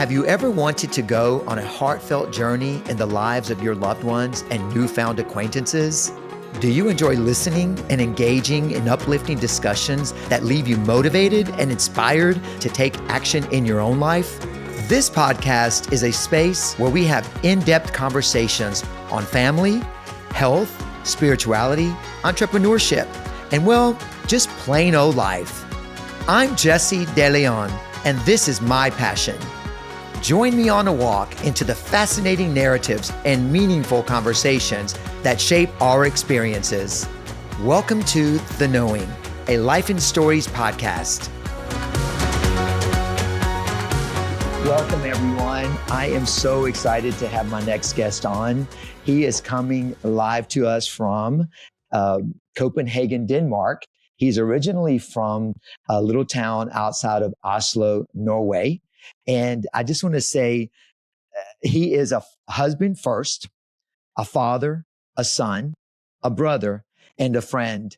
Have you ever wanted to go on a heartfelt journey in the lives of your loved ones and newfound acquaintances? Do you enjoy listening and engaging in uplifting discussions that leave you motivated and inspired to take action in your own life? This podcast is a space where we have in-depth conversations on family, health, spirituality, entrepreneurship, and well, just plain old life. I'm Jesse De Leon, and this is my passion. Join me on a walk into the fascinating narratives and meaningful conversations that shape our experiences. Welcome to The Knowing, a Life and Stories podcast. Welcome, everyone. I am so excited to have my next guest on. He is coming live to us from Copenhagen, Denmark. He's originally from a little town outside of Oslo, Norway. And I just want to say he is a husband first, a father, a son, a brother, and a friend.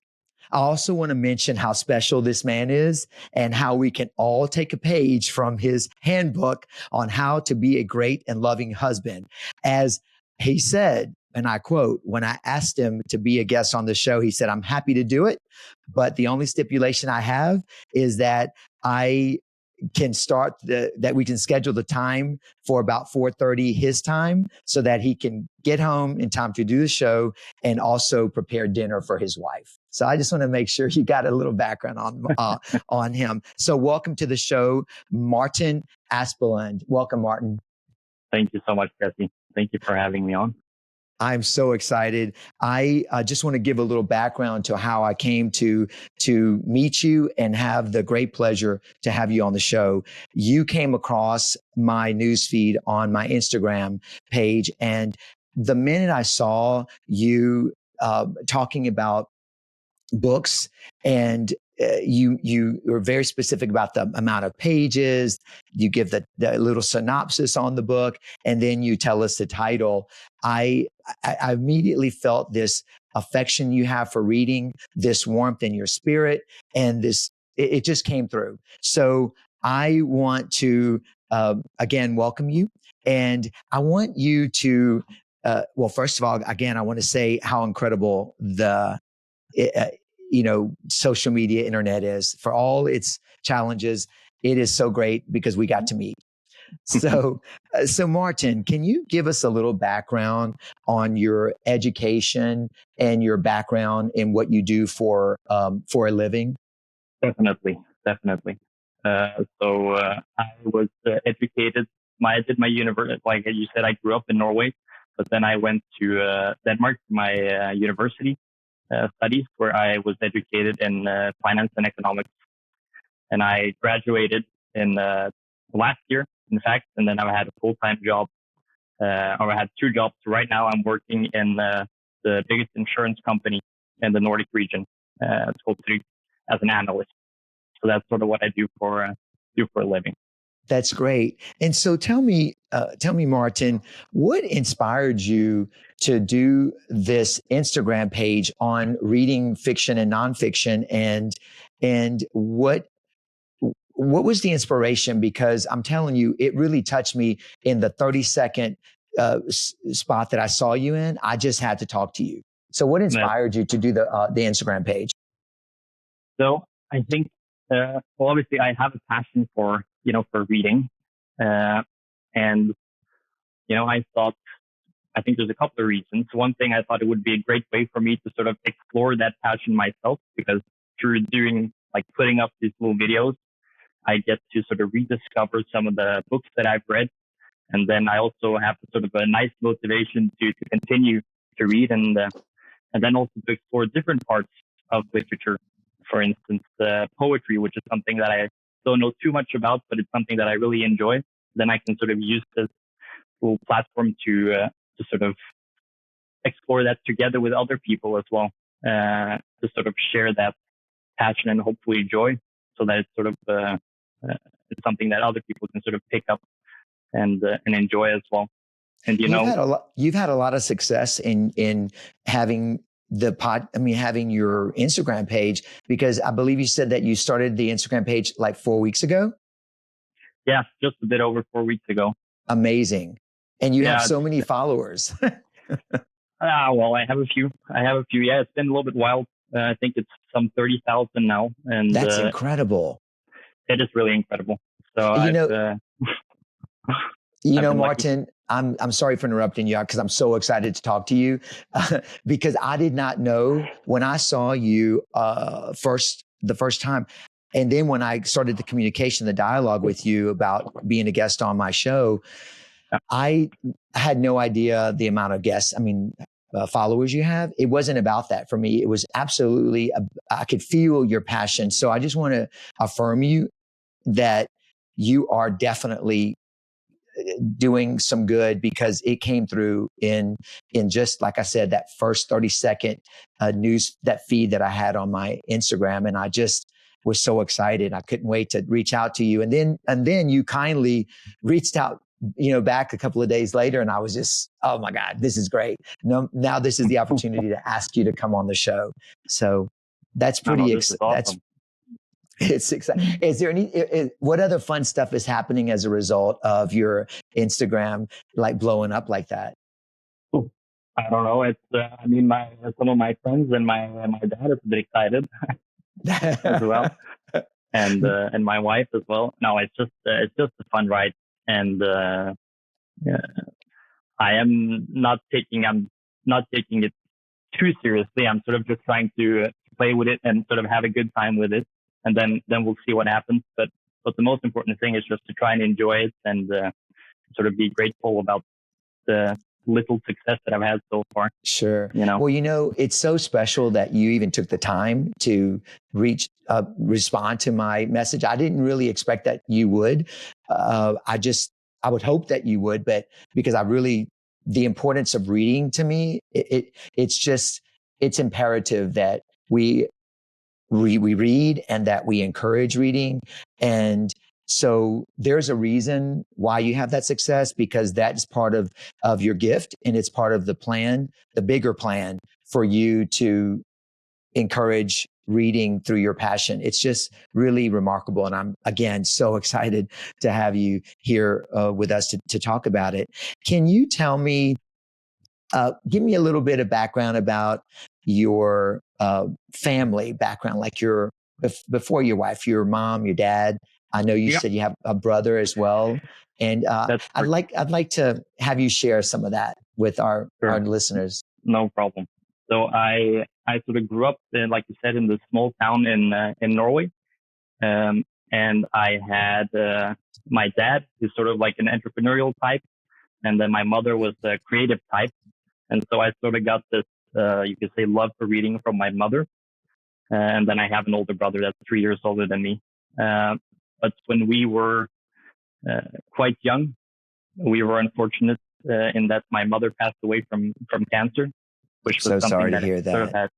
I also want to mention how special this man is and how we can all take a page from his handbook on how to be a great and loving husband. As he said, and I quote, when I asked him to be a guest on the show, he said, "I'm happy to do it, but the only stipulation I have is that I can that we can schedule the time for about 4:30 his time so that he can get home in time to do the show and also prepare dinner for his wife." So I just want to make sure you got a little background on him. So welcome to the show, Martin Aspelund. Welcome, Martin. Thank you so much, Jesse. Thank you for having me on. I'm so excited. I just want to give a little background to how I came to meet you and have the great pleasure to have you on the show. You came across my newsfeed on my Instagram page, and the minute I saw you talking about books and you were very specific about the amount of pages. You give the little synopsis on the book, and then you tell us the title. I immediately felt this affection you have for reading, this warmth in your spirit, and it just came through. So I want to, again, welcome you. And I want you to, well, first of all, again, I want to say how incredible social media, internet is. For all its challenges, it is so great because we got to meet. So Martin, can you give us a little background on your education and your background in what you do for a living? Definitely. I was educated. I did my university, like you said, I grew up in Norway, but then I went to Denmark for my university studies, where I was educated in finance and economics. And I graduated in last year, in fact, and then I had a full-time job, or I had two jobs. Right now I'm working in the biggest insurance company in the Nordic region. It's called Tryg, as an analyst. So that's sort of what I do for a living. That's great. And so tell me, Martin, what inspired you to do this Instagram page on reading fiction and nonfiction, and what was the inspiration? Because I'm telling you, it really touched me in the 30-second spot that I saw you in. I just had to talk to you. So what inspired you to do the Instagram page? So I think, well, obviously I have a passion for reading. And I think there's a couple of reasons. One thing, I thought it would be a great way for me to sort of explore that passion myself, because through putting up these little videos, I get to sort of rediscover some of the books that I've read. And then I also have sort of a nice motivation to continue to read and then also to explore different parts of literature. For instance, poetry, which is something that I don't know too much about, but it's something that I really enjoy. Then I can sort of use this little platform to sort of explore that together with other people as well, to sort of share that passion and hopefully joy, so that it's sort of it's something that other people can sort of pick up and enjoy as well. And you've had a lot of success in having having your Instagram page, because I believe you said that you started the Instagram page like 4 weeks ago. Yeah, just a bit over 4 weeks ago. Amazing. And you have Yeah. so many followers. Well, I have a few. Yeah, it's been a little bit wild. I think it's some 30,000 now, and That's incredible. it is really incredible. So You know, I've been lucky. Martin, I'm sorry for interrupting you because I'm so excited to talk to you because I did not know when I saw you the first time. And then when I started the communication, the dialogue with you about being a guest on my show, I had no idea the amount of guests, followers you have. It wasn't about that for me. It was absolutely, I could feel your passion. So I just want to affirm you that you are definitely doing some good because it came through in just like I said, that first 30-second news, that feed that I had on my Instagram. And I just was so excited. I couldn't wait to reach out to you. And then you kindly reached out, back a couple of days later. And I was just, oh my God, this is great. Now this is the opportunity to ask you to come on the show. So that's pretty Awesome. It's exciting. Is there what other fun stuff is happening as a result of your Instagram like blowing up like that? I don't know. It's some of my friends and my dad are a bit excited as well, and my wife as well. No, it's just a fun ride, and I'm not taking it too seriously. I'm sort of just trying to play with it and sort of have a good time with it, and then we'll see what happens. But the most important thing is just to try and enjoy it and sort of be grateful about the little success that I've had so far. Sure. Well, it's so special that you even took the time to respond to my message. I didn't really expect that you would. I would hope that you would, but because the importance of reading to me, it's imperative that we read and that we encourage reading. And so there's a reason why you have that success, because that's part of your gift, and it's part of the plan, the bigger plan for you to encourage reading through your passion. It's just really remarkable. And I'm, again, so excited to have you here with us to talk about it. Can you tell me, give me a little bit of background about your family background, like before your wife, your mom, your dad. I know you said you have a brother as well, and I'd like to have you share some of that with our listeners. No problem. So I sort of grew up, like you said, in the small town in Norway, and I had my dad, who's sort of like an entrepreneurial type, and then my mother was a creative type, and so I sort of got this, you could say, love for reading from my mother, and then I have an older brother that's 3 years older than me. But when we were quite young, we were unfortunate in that my mother passed away from cancer, which was so something sorry that to hear that. Sort of had,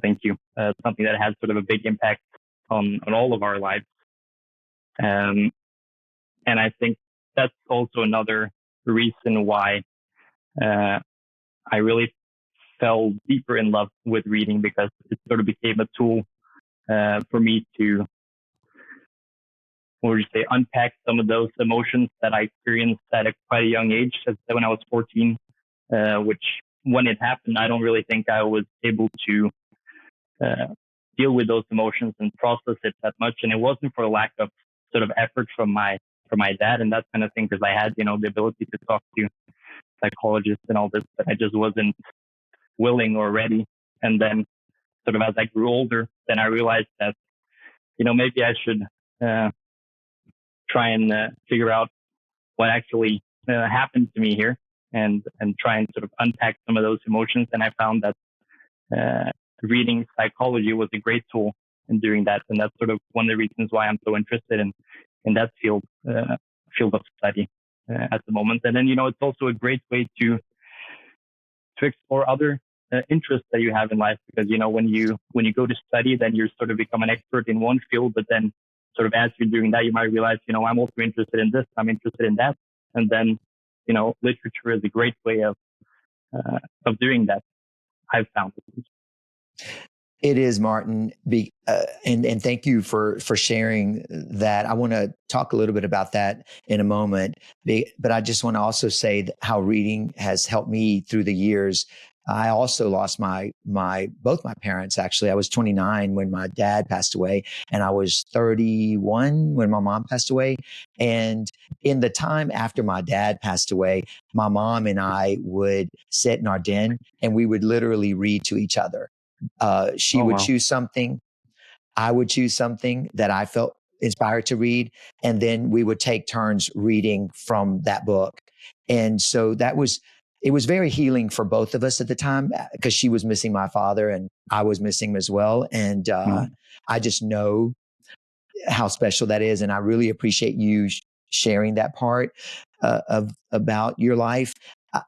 thank you. Something that had sort of a big impact on all of our lives. And I think that's also another reason why I really fell deeper in love with reading, because it sort of became a tool for me to, what would you say, unpack some of those emotions that I experienced at quite a young age, when I was 14, which when it happened, I don't really think I was able to deal with those emotions and process it that much. And it wasn't for lack of sort of effort from my dad and that kind of thing, because I had, the ability to talk to psychologists and all this, but I just wasn't willing or ready. And then sort of as I grew older, then I realized that, maybe I should try and figure out what actually happened to me here, and try and sort of unpack some of those emotions. And I found that reading psychology was a great tool in doing that. And that's sort of one of the reasons why I'm so interested in that field of study at the moment. And then, it's also a great way to explore other interests that you have in life, because, when you go to study, then you're sort of become an expert in one field, but then sort of as you're doing that, you might realize, I'm also interested in this, I'm interested in that. And then, literature is a great way of doing that, I've found. It is, Martin. And thank you for sharing that. I want to talk a little bit about that in a moment. But I just want to also say how reading has helped me through the years. I also lost both my parents. Actually, I was 29 when my dad passed away, and I was 31 when my mom passed away. And in the time after my dad passed away, my mom and I would sit in our den and we would literally read to each other. She Oh, would wow. choose something. I would choose something that I felt inspired to read. And then we would take turns reading from that book. And so it was very healing for both of us at the time because she was missing my father and I was missing him as well. And Mm. I just know how special that is. And I really appreciate you sharing that part about your life.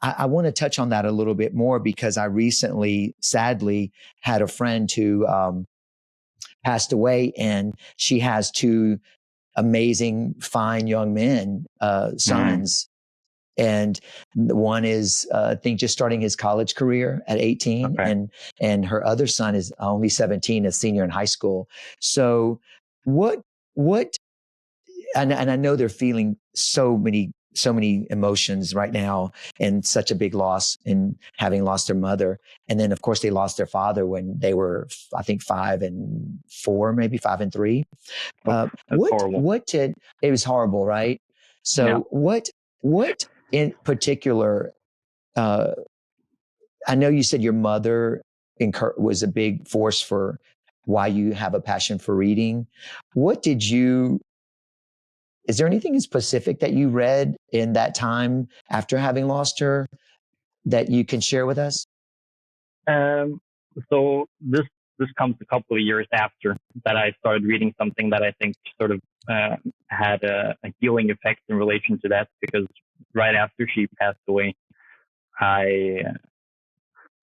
I want to touch on that a little bit more because I recently, sadly, had a friend who passed away, and she has two amazing, fine young men, Mm. sons. And one is, I think, just starting his college career at 18, Okay. and her other son is only 17, a senior in high school. So, what and I know they're feeling so many emotions right now and such a big loss in having lost their mother. And then of course they lost their father when they were, I think 5 and 4, maybe 5 and 3. Oof, that's horrible. What did, it was horrible, right? Yeah. So what in particular, uh, I know you said your mother was a big force for why you have a passion for reading. What did you Is there anything in specific that you read in that time after having lost her that you can share with us? Um, so this comes a couple of years after that I started reading something that I think sort of had a healing effect in relation to that, because right after she passed away, I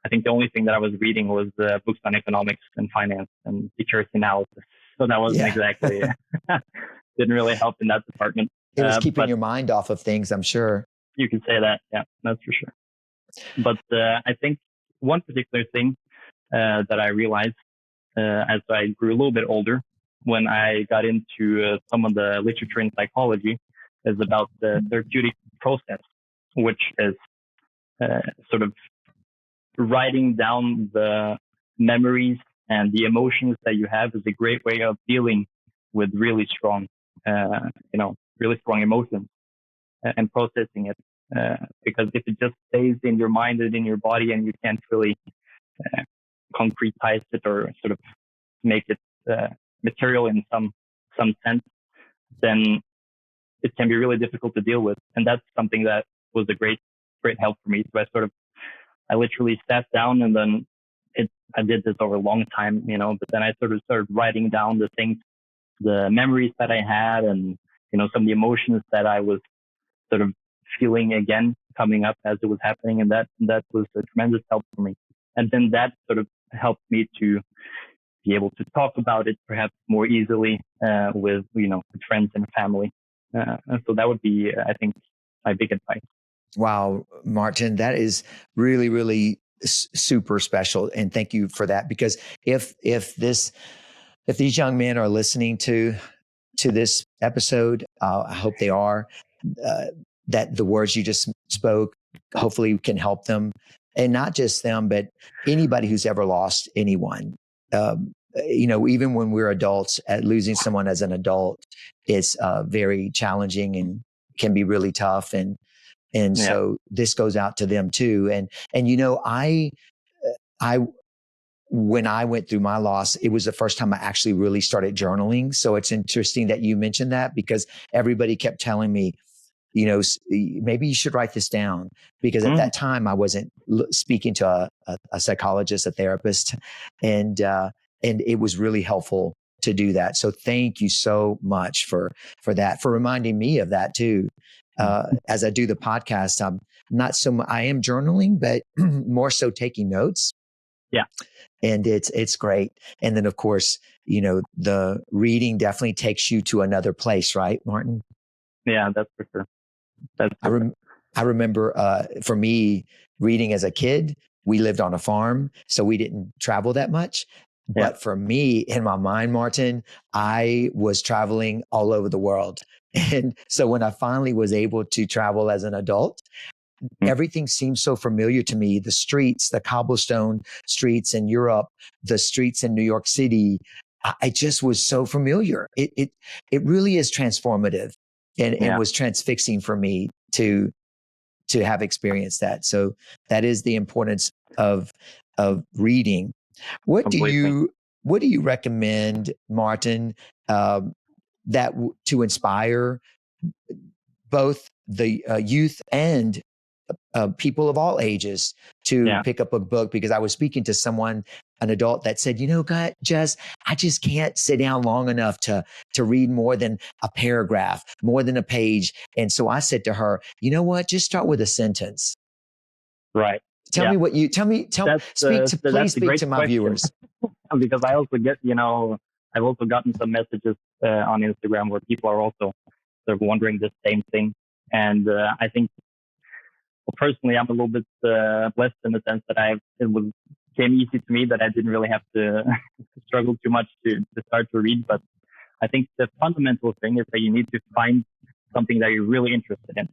I think the only thing that I was reading was books on economics and finance and security analysis. So that wasn't Yeah. exactly didn't really help in that department. It was keeping But your mind off of things, I'm sure. you can say that, yeah, that's for sure. But I think one particular thing that I realized as I grew a little bit older, when I got into some of the literature in psychology, is about the therapeutic process, which is sort of writing down the memories and the emotions that you have is a great way of dealing with really strong, really strong emotions and processing it. Because if it just stays in your mind and in your body and you can't really uh, concretize it or sort of make it material in some sense, then it can be really difficult to deal with. And that's something that was a great help for me. So I literally sat down and then I did this over a long time, but then I sort of started writing down the things, the memories that I had and, some of the emotions that I was sort of feeling again coming up as it was happening. And that was a tremendous help for me. And then that sort of helped me to be able to talk about it perhaps more easily with friends and family. And so that would be, I think, my big advice. Wow, Martin, that is really, really super special. And thank you for that. Because if these young men are listening to this episode, I hope they are, uh, that the words you just spoke hopefully can help them, and not just them, but anybody who's ever lost anyone. Even when we're adults, losing someone as an adult is very challenging and can be really tough. And Yeah. so this goes out to them too. And I when I went through my loss, it was the first time I actually really started journaling. So it's interesting that you mentioned that, because everybody kept telling me, maybe you should write this down, because at Mm. that time I wasn't speaking to a psychologist, a therapist, and it was really helpful to do that. So thank you so much for that, for reminding me of that too. As I do the podcast, I am journaling, but more so taking notes. Yeah. And it's great. And then of course, the reading definitely takes you to another place, right, Martin? Yeah, that's for sure. That's I, for sure. I remember for me, reading as a kid, we lived on a farm, so we didn't travel that much. Yeah. But for me, in my mind, Martin, I was traveling all over the world. And so when I finally was able to travel as an adult, Mm. everything seemed so familiar to me. The streets, the cobblestone streets in Europe, the streets in New York City. I just was so familiar. It really is transformative and Yeah. was transfixing for me to have experienced that. So that is the importance of reading. What do Completely. you recommend, Martin, um, to inspire both the youth and people of all ages to Yeah. pick up a book? Because I was speaking to someone, an adult, that said, God, I just can't sit down long enough to read more than a paragraph, more than a page. And so I said to her, you know what? Just start with a sentence. Right. Tell Yeah. me what you tell me. Please That's a speak great to my question. viewers. Because I also get, I've also gotten some messages on Instagram where people are also sort of wondering the same thing. And I think, well, personally, I'm a little bit blessed in the sense that came easy to me, that I didn't really have to struggle too much to start to read. But I think the fundamental thing is that you need to find something that you're really interested in,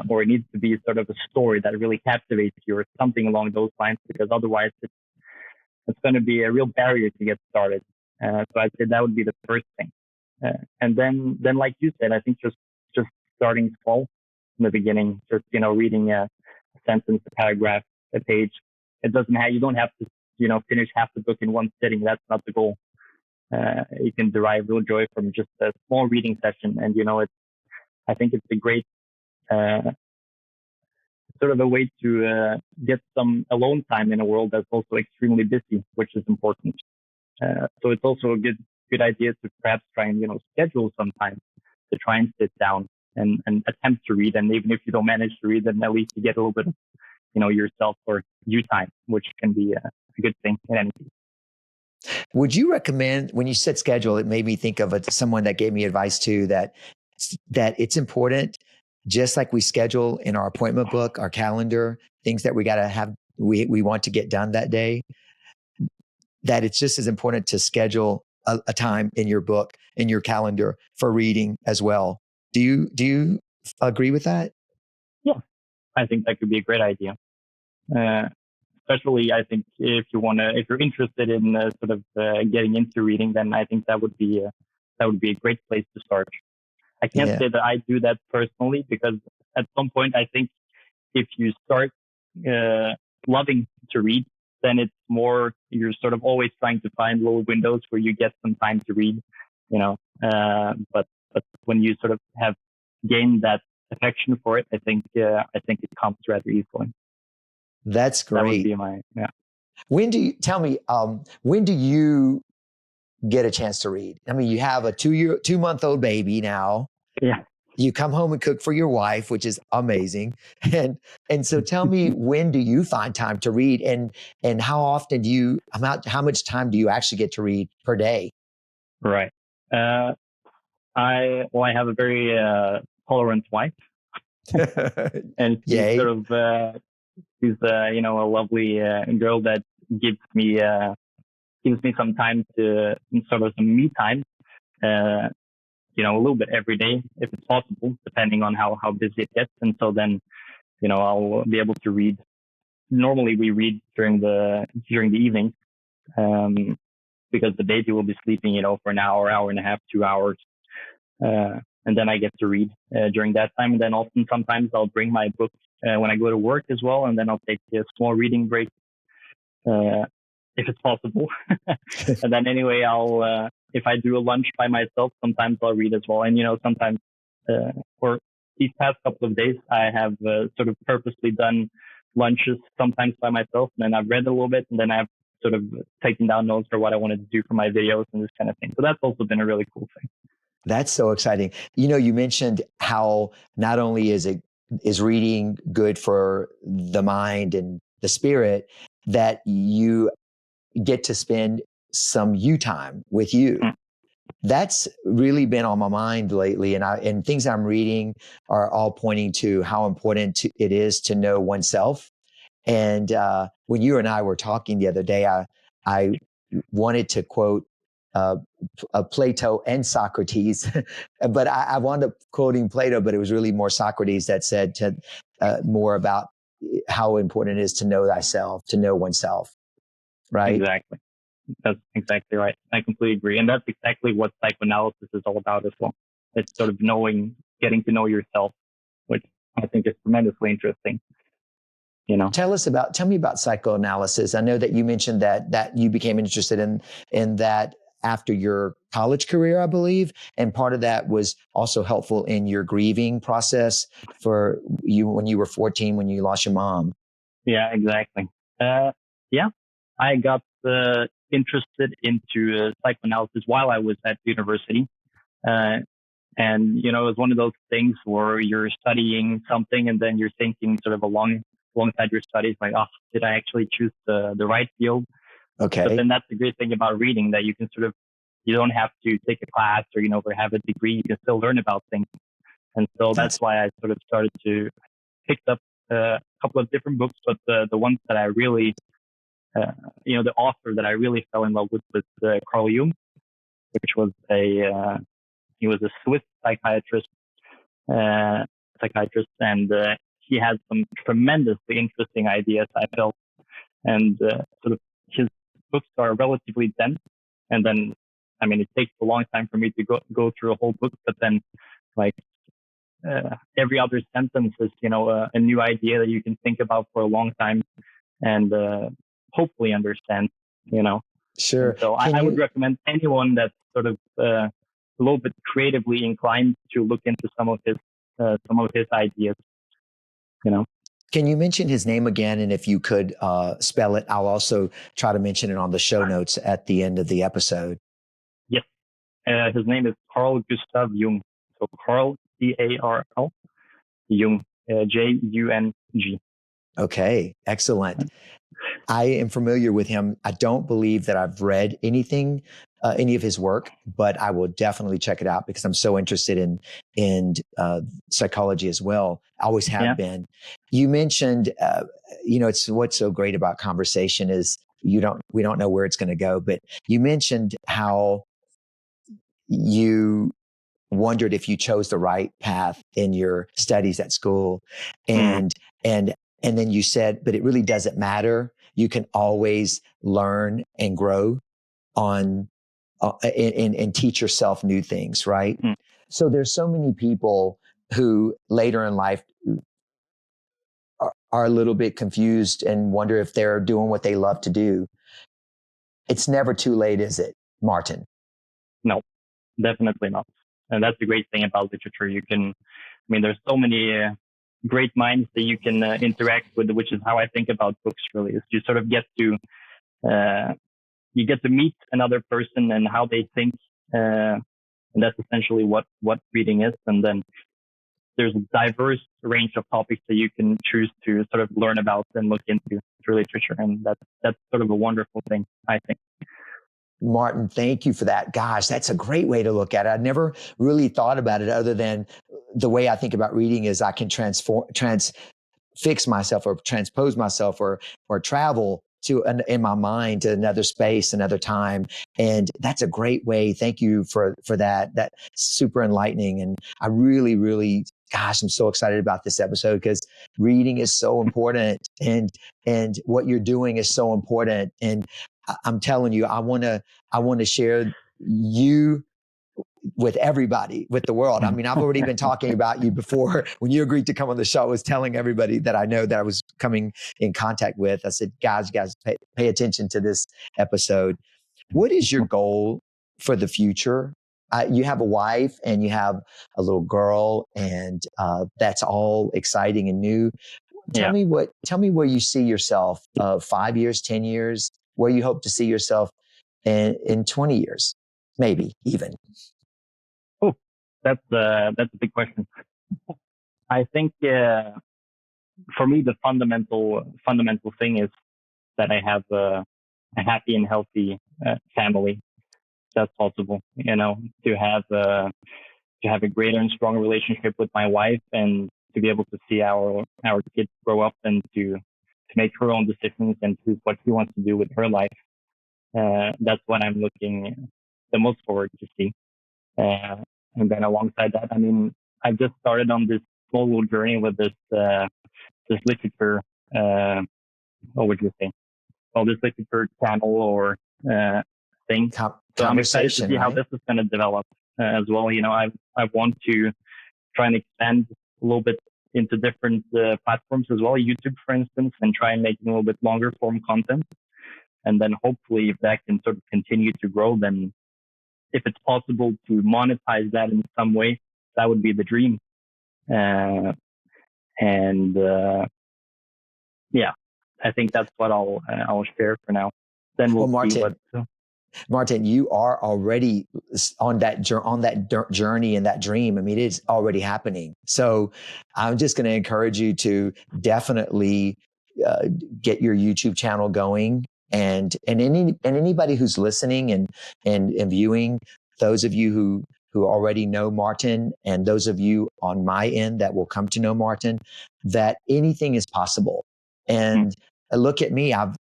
or it needs to be sort of a story that really captivates you or something along those lines, because otherwise it's going to be a real barrier to get started. So I'd say that would be the first thing. And then like you said, I think just starting small in the beginning, just, reading a sentence, a paragraph, a page. You don't have to, finish half the book in one sitting. That's not the goal. You can derive real joy from just a small reading session. And, I think it's a great, sort of a way to get some alone time in a world that's also extremely busy, which is important. So it's also a good idea to perhaps try and, schedule some time to try and sit down and attempt to read. And even if you don't manage to read, then at least you get a little bit of, yourself or you time, which can be a good thing in any case. Would you recommend, when you said schedule, it made me think of someone that gave me advice too, that it's important, just like we schedule in our appointment book, our calendar, things that we got to have, we want to get done that day, that it's just as important to schedule a time in your book, in your calendar for reading as well. Do you agree with that? Yeah, I think that could be a great idea. Especially, I think if you're interested in sort of getting into reading, then I think that would be a great place to start. I can't say that I do that personally, because at some point I think if you start loving to read, then it's more, you're sort of always trying to find little windows where you get some time to read, but when you sort of have gained that affection for it, I think it comes rather easily. That's great. That would be my, yeah. When do you get a chance to read? I mean, you have a 2-month-old baby now. Yeah. You come home and cook for your wife, which is amazing. And so tell me, when do you find time to read, and how often how much time do you actually get to read per day? Right. I have a very tolerant wife. And she's sort of she's a lovely girl that gives me some time to sort of some me time, a little bit every day if it's possible, depending on how busy it gets. And so then, I'll be able to read. Normally we read during the evening, because the baby will be sleeping, for an hour and a half, 2 hours. And then I get to read during that time. And then often sometimes I'll bring my book when I go to work as well. And then I'll take a small reading break, if it's possible. And then anyway, I'll, if I do a lunch by myself, sometimes I'll read as well. And, sometimes, for these past couple of days, I have sort of purposely done lunches sometimes by myself. And then I've read a little bit, and then I've sort of taken down notes for what I wanted to do for my videos and this kind of thing. So that's also been a really cool thing. That's so exciting. You mentioned how not only is reading good for the mind and the spirit, that you get to spend some you time with you. Mm. That's really been on my mind lately. And things I'm reading are all pointing to how important it is to know oneself. And when you and I were talking the other day, I wanted to quote Plato and Socrates, but I wound up quoting Plato, but it was really more Socrates that said more about how important it is to know thyself, to know oneself, right? Exactly. That's exactly right. I completely agree. And that's exactly what psychoanalysis is all about as well. It's sort of getting to know yourself, which I think is tremendously interesting. Tell me about psychoanalysis. I know that you mentioned that you became interested in that after your college career, I believe, and part of that was also helpful in your grieving process for you when you were 14 when you lost your mom. Yeah, exactly. Yeah, I got interested into psychoanalysis while I was at university. And, it was one of those things where you're studying something and then you're thinking sort of alongside your studies, like, oh, did I actually choose the right field? Okay. But then that's the great thing about reading, that you don't have to take a class or, or have a degree. You can still learn about things. And so that's why I sort of started to pick up a couple of different books, but the ones that I really, the author that I really fell in love with was Carl Jung, which was he was a Swiss psychiatrist, and he had some tremendously interesting ideas, I felt, and sort of his books are relatively dense, and then, it takes a long time for me to go through a whole book, but then, like, every other sentence is, a new idea that you can think about for a long time and hopefully understand, Sure. And so I would recommend anyone that's sort of a little bit creatively inclined to look into some of his ideas, Can you mention his name again? And if you could spell it, I'll also try to mention it on the show notes at the end of the episode. Yes. His name is Carl Gustav Jung. So Carl, C-A-R-L, Jung, J-U-N-G. Okay, excellent. I am familiar with him. I don't believe that I've read any of his work, but I will definitely check it out because I'm so interested in psychology as well. I always have been. You mentioned, it's what's so great about conversation is we don't know where it's going to go, but you mentioned how you wondered if you chose the right path in your studies at school, and then you said, but it really doesn't matter. You can always learn and grow on and teach yourself new things, right? So there's so many people who later in life are a little bit confused and wonder if they're doing what they love to do. It's never too late, is it, Martin? No, definitely not. And that's the great thing about literature. There's so many great minds that you can interact with, which is how I think about books really, is you sort of get to meet another person and how they think. And that's essentially what reading is. And then there's a diverse range of topics that you can choose to sort of learn about and look into through literature. And that's sort of a wonderful thing, I think. Martin, thank you for that. Gosh, that's a great way to look at it. I never really thought about it other than the way I think about reading is I can fix myself or transpose myself or travel in my mind to another space, another time. And that's a great way. Thank you for that. That's super enlightening. And I really, really, gosh, I'm so excited about this episode because reading is so important and what you're doing is so important. And I'm telling you, I want to share you with everybody, with the world. I've already been talking about you before. When you agreed to come on the show, I was telling everybody that I know that I was coming in contact with. I said, guys, pay attention to this episode. What is your goal for the future? You have a wife and you have a little girl, and that's all exciting and new. Tell me where you see yourself 5 years, 10 years, where you hope to see yourself in 20 years, maybe even. Oh, that's a big question. I think for me the fundamental thing is that I have a happy and healthy family. That's possible, to have a greater and stronger relationship with my wife, and to be able to see our kids grow up and to make her own decisions and choose what she wants to do with her life. That's what I'm looking the most forward to see. And then alongside that, I mean, I've just started on this small little journey with this literature. What would you say? Well, this literature channel or thing. So I'm excited to Conversation, see how right? this is going to develop as well. You know, I want to try and expand a little bit into different platforms as well, YouTube, for instance, and try and make a little bit longer form content. And then hopefully, if that can sort of continue to grow, then if it's possible to monetize that in some way, that would be the dream. And yeah, I think that's what I'll share for now. Then we'll see what. Martin, you are already on that journey and that dream. I mean, it's already happening. So I'm just going to encourage you to definitely get your YouTube channel going, and anybody who's listening and viewing, those of you who already know Martin, and those of you on my end that will come to know Martin, that anything is possible. And look at me, I've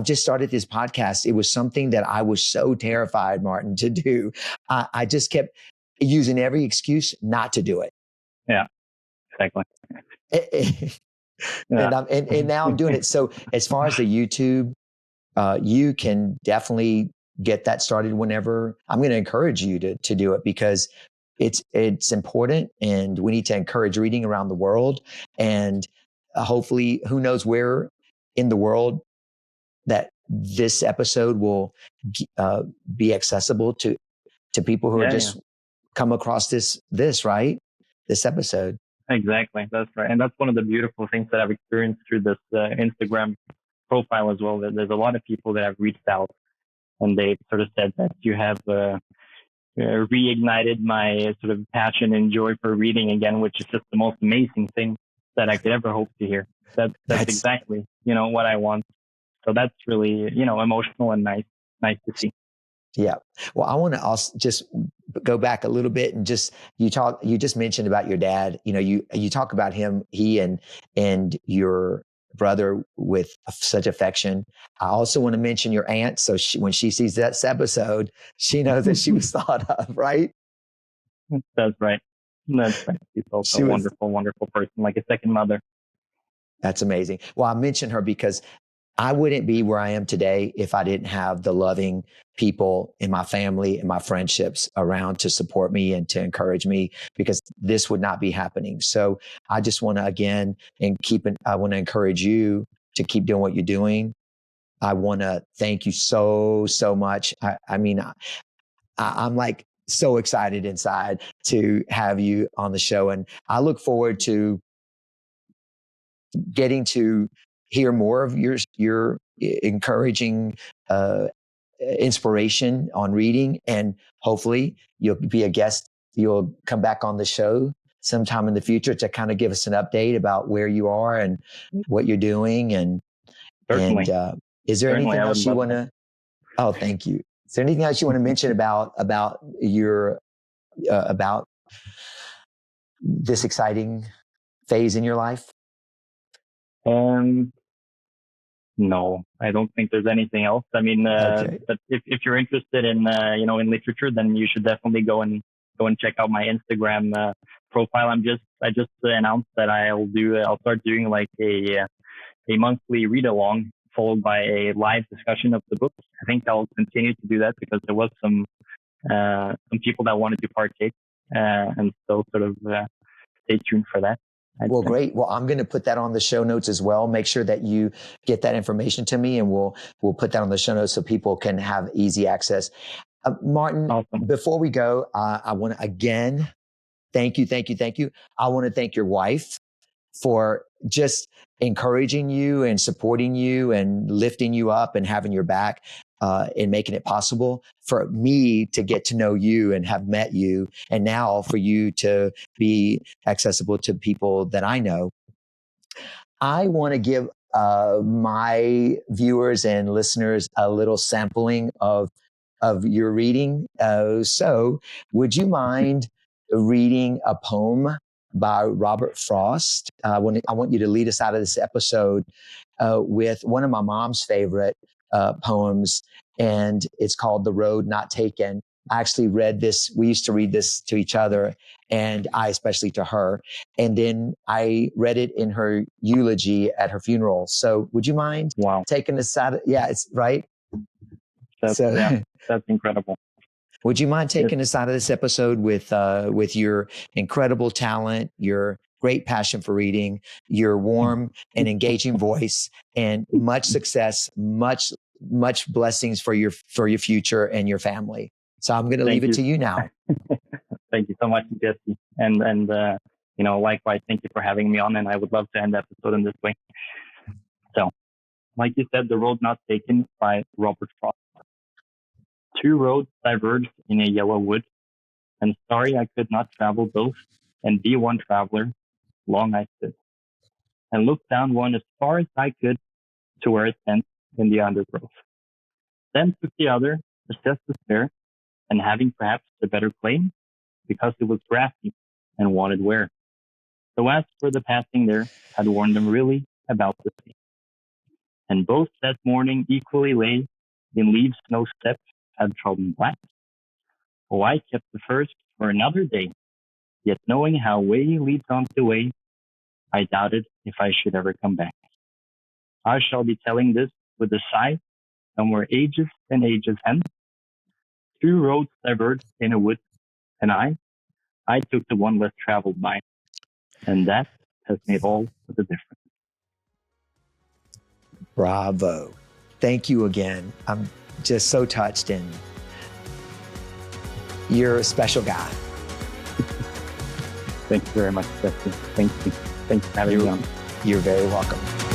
just started this podcast. It was something that I was so terrified, Martin, to do. I just kept using every excuse not to do it. Yeah, exactly. And now I'm doing it. So as far as the YouTube, you can definitely get that started whenever. I'm going to encourage you to do it, because it's important, and we need to encourage reading around the world. And hopefully, who knows where in the world that this episode will be accessible to people who are just come across this episode. Exactly. That's right. And that's one of the beautiful things that I've experienced through this Instagram profile as well. There's a lot of people that have reached out, and they sort of said that you have reignited my sort of passion and joy for reading again, which is just the most amazing thing that I could ever hope to hear. That's exactly, what I want. So that's really, emotional and nice to see. Yeah. Well, I want to also just go back a little bit and you just mentioned about your dad. You talk about him, he and your brother with such affection. I also want to mention your aunt. So when she sees that episode, she knows that she was thought of, right? That's right. That's right. She's also a wonderful, wonderful person, like a second mother. That's amazing. Well, I mentioned her because I wouldn't be where I am today if I didn't have the loving people in my family and my friendships around to support me and to encourage me, because this would not be happening. So I just want to I want to encourage you to keep doing what you're doing. I want to thank you so much. I'm like so excited inside to have you on the show. And I look forward to getting to hear more of your encouraging inspiration on reading, and hopefully you'll be a guest. You'll come back on the show sometime in the future to kind of give us an update about where you are and what you're doing. And certainly. Is there anything else you want to? Oh, thank you. Is there anything else you want to mention about your about this exciting phase in your life? No, I don't think there's anything else. I mean, but if you're interested in in literature, then you should definitely go and check out my Instagram profile. I just announced that I'll start doing like a monthly read along followed by a live discussion of the books. I think I'll continue to do that because there was some people that wanted to partake, and so sort of stay tuned for that. Well, great. Well, I'm going to put that on the show notes as well. Make sure that you get that information to me, and we'll put that on the show notes so people can have easy access. Martin, awesome. Before we go, I want to again thank you. I want to thank your wife for just encouraging you and supporting you and lifting you up and having your back. And making it possible for me to get to know you and have met you, and now for you to be accessible to people that I know. I want to give my viewers and listeners a little sampling of your reading. So would you mind reading a poem by Robert Frost? I want you to lead us out of this episode with one of my mom's favorite poems. and it's called The Road Not Taken. I actually read this. We used to read this to each other, and I especially to her. And then I read it in her eulogy at her funeral. So would you mind Wow. taking us out? Yeah, it's right. That's incredible. Would you mind taking us out of this episode with your incredible talent, your great passion for reading, your warm and engaging voice, and much success, much blessings for your future and your family. So I'm going to leave it to you now. Thank you so much, Jesse. And likewise, thank you for having me on. And I would love to end the episode in this way. So, like you said, The Road Not Taken by Robert Frost. Two roads diverged in a yellow wood, and sorry I could not travel both, and be one traveler. Long I stood, and looked down one as far as I could to where it ends in the undergrowth. Then took the other, assessed the spare, and having perhaps a better claim, because it was grassy and wanted wear. So as for the passing there, had warned them really about the sea. And both that morning equally lay in leaves no steps had trodden black. Oh, I kept the first for another day, yet knowing how way leads on to way, I doubted if I should ever come back. I shall be telling this with a sigh, somewhere ages and ages hence. Two roads diverged in a wood, and I took the one less traveled by, and that has made all the difference. Bravo. Thank you again. I'm just so touched, and you're a special guy. Thank you very much, Jesse. Thank you. Thanks for having me on. You're very welcome.